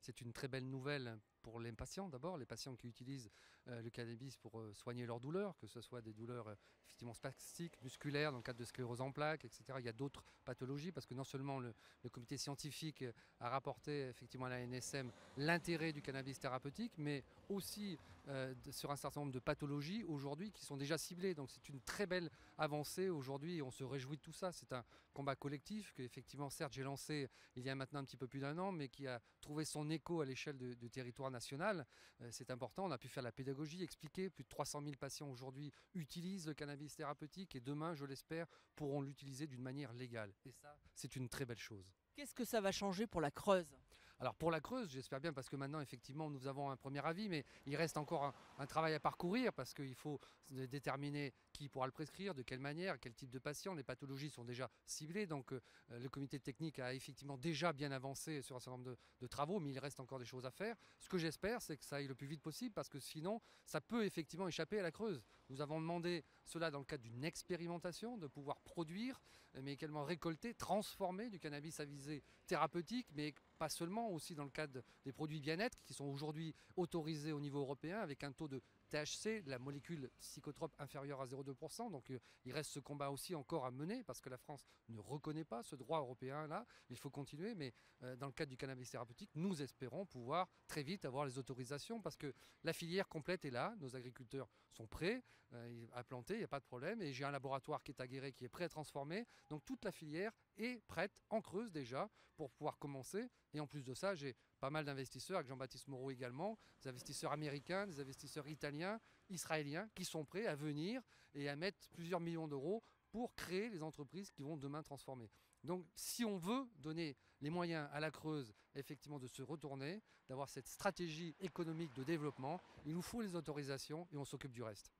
c'est une très belle nouvelle pour les patients d'abord, les patients qui utilisent le cannabis pour soigner leurs douleurs, que ce soit des douleurs effectivement spastiques, musculaires, dans le cadre de sclérose en plaques, etc. Il y a d'autres pathologies parce que non seulement le comité scientifique a rapporté effectivement à la NSM l'intérêt du cannabis thérapeutique, mais aussi sur un certain nombre de pathologies aujourd'hui qui sont déjà ciblées. Donc c'est une très belle avancée aujourd'hui et on se réjouit de tout ça. C'est un combat collectif que effectivement certes j'ai lancé il y a maintenant un petit peu plus d'1 an, mais qui a trouvé son écho à l'échelle du territoire national. C'est important, on a pu faire la pédagogie, expliquer. Plus de 300 000 patients aujourd'hui utilisent le cannabis thérapeutique et demain, je l'espère, pourront l'utiliser d'une manière légale. Et ça, c'est une très belle chose. Qu'est-ce que ça va changer pour la Creuse? Alors pour la Creuse, j'espère bien, parce que maintenant effectivement nous avons un premier avis, mais il reste encore un travail à parcourir parce qu'il faut déterminer qui pourra le prescrire, de quelle manière, quel type de patient. Les pathologies sont déjà ciblées, donc le comité technique a effectivement déjà bien avancé sur un certain nombre de travaux, mais il reste encore des choses à faire. Ce que j'espère, c'est que ça aille le plus vite possible parce que sinon ça peut effectivement échapper à la Creuse. Nous avons demandé cela dans le cadre d'une expérimentation, de pouvoir produire, mais également récolter, transformer du cannabis à visée thérapeutique, mais pas seulement, aussi dans le cadre des produits bien-être qui sont aujourd'hui autorisés au niveau européen avec un taux de THC, la molécule psychotrope inférieure à 0,2%. Donc il reste ce combat aussi encore à mener parce que la France ne reconnaît pas ce droit européen-là. Il faut continuer, mais dans le cadre du cannabis thérapeutique, nous espérons pouvoir très vite avoir les autorisations parce que la filière complète est là. Nos agriculteurs sont prêts à planter, il n'y a pas de problème. Et j'ai un laboratoire qui est à Guéret qui est prêt à transformer. Donc toute la filière est prête en Creuse déjà pour pouvoir commencer. Et en plus de ça, j'ai pas mal d'investisseurs, avec Jean-Baptiste Moreau également, des investisseurs américains, des investisseurs italiens, israéliens, qui sont prêts à venir et à mettre plusieurs millions d'euros pour créer les entreprises qui vont demain transformer. Donc si on veut donner les moyens à la Creuse effectivement de se retourner, d'avoir cette stratégie économique de développement, il nous faut les autorisations et on s'occupe du reste.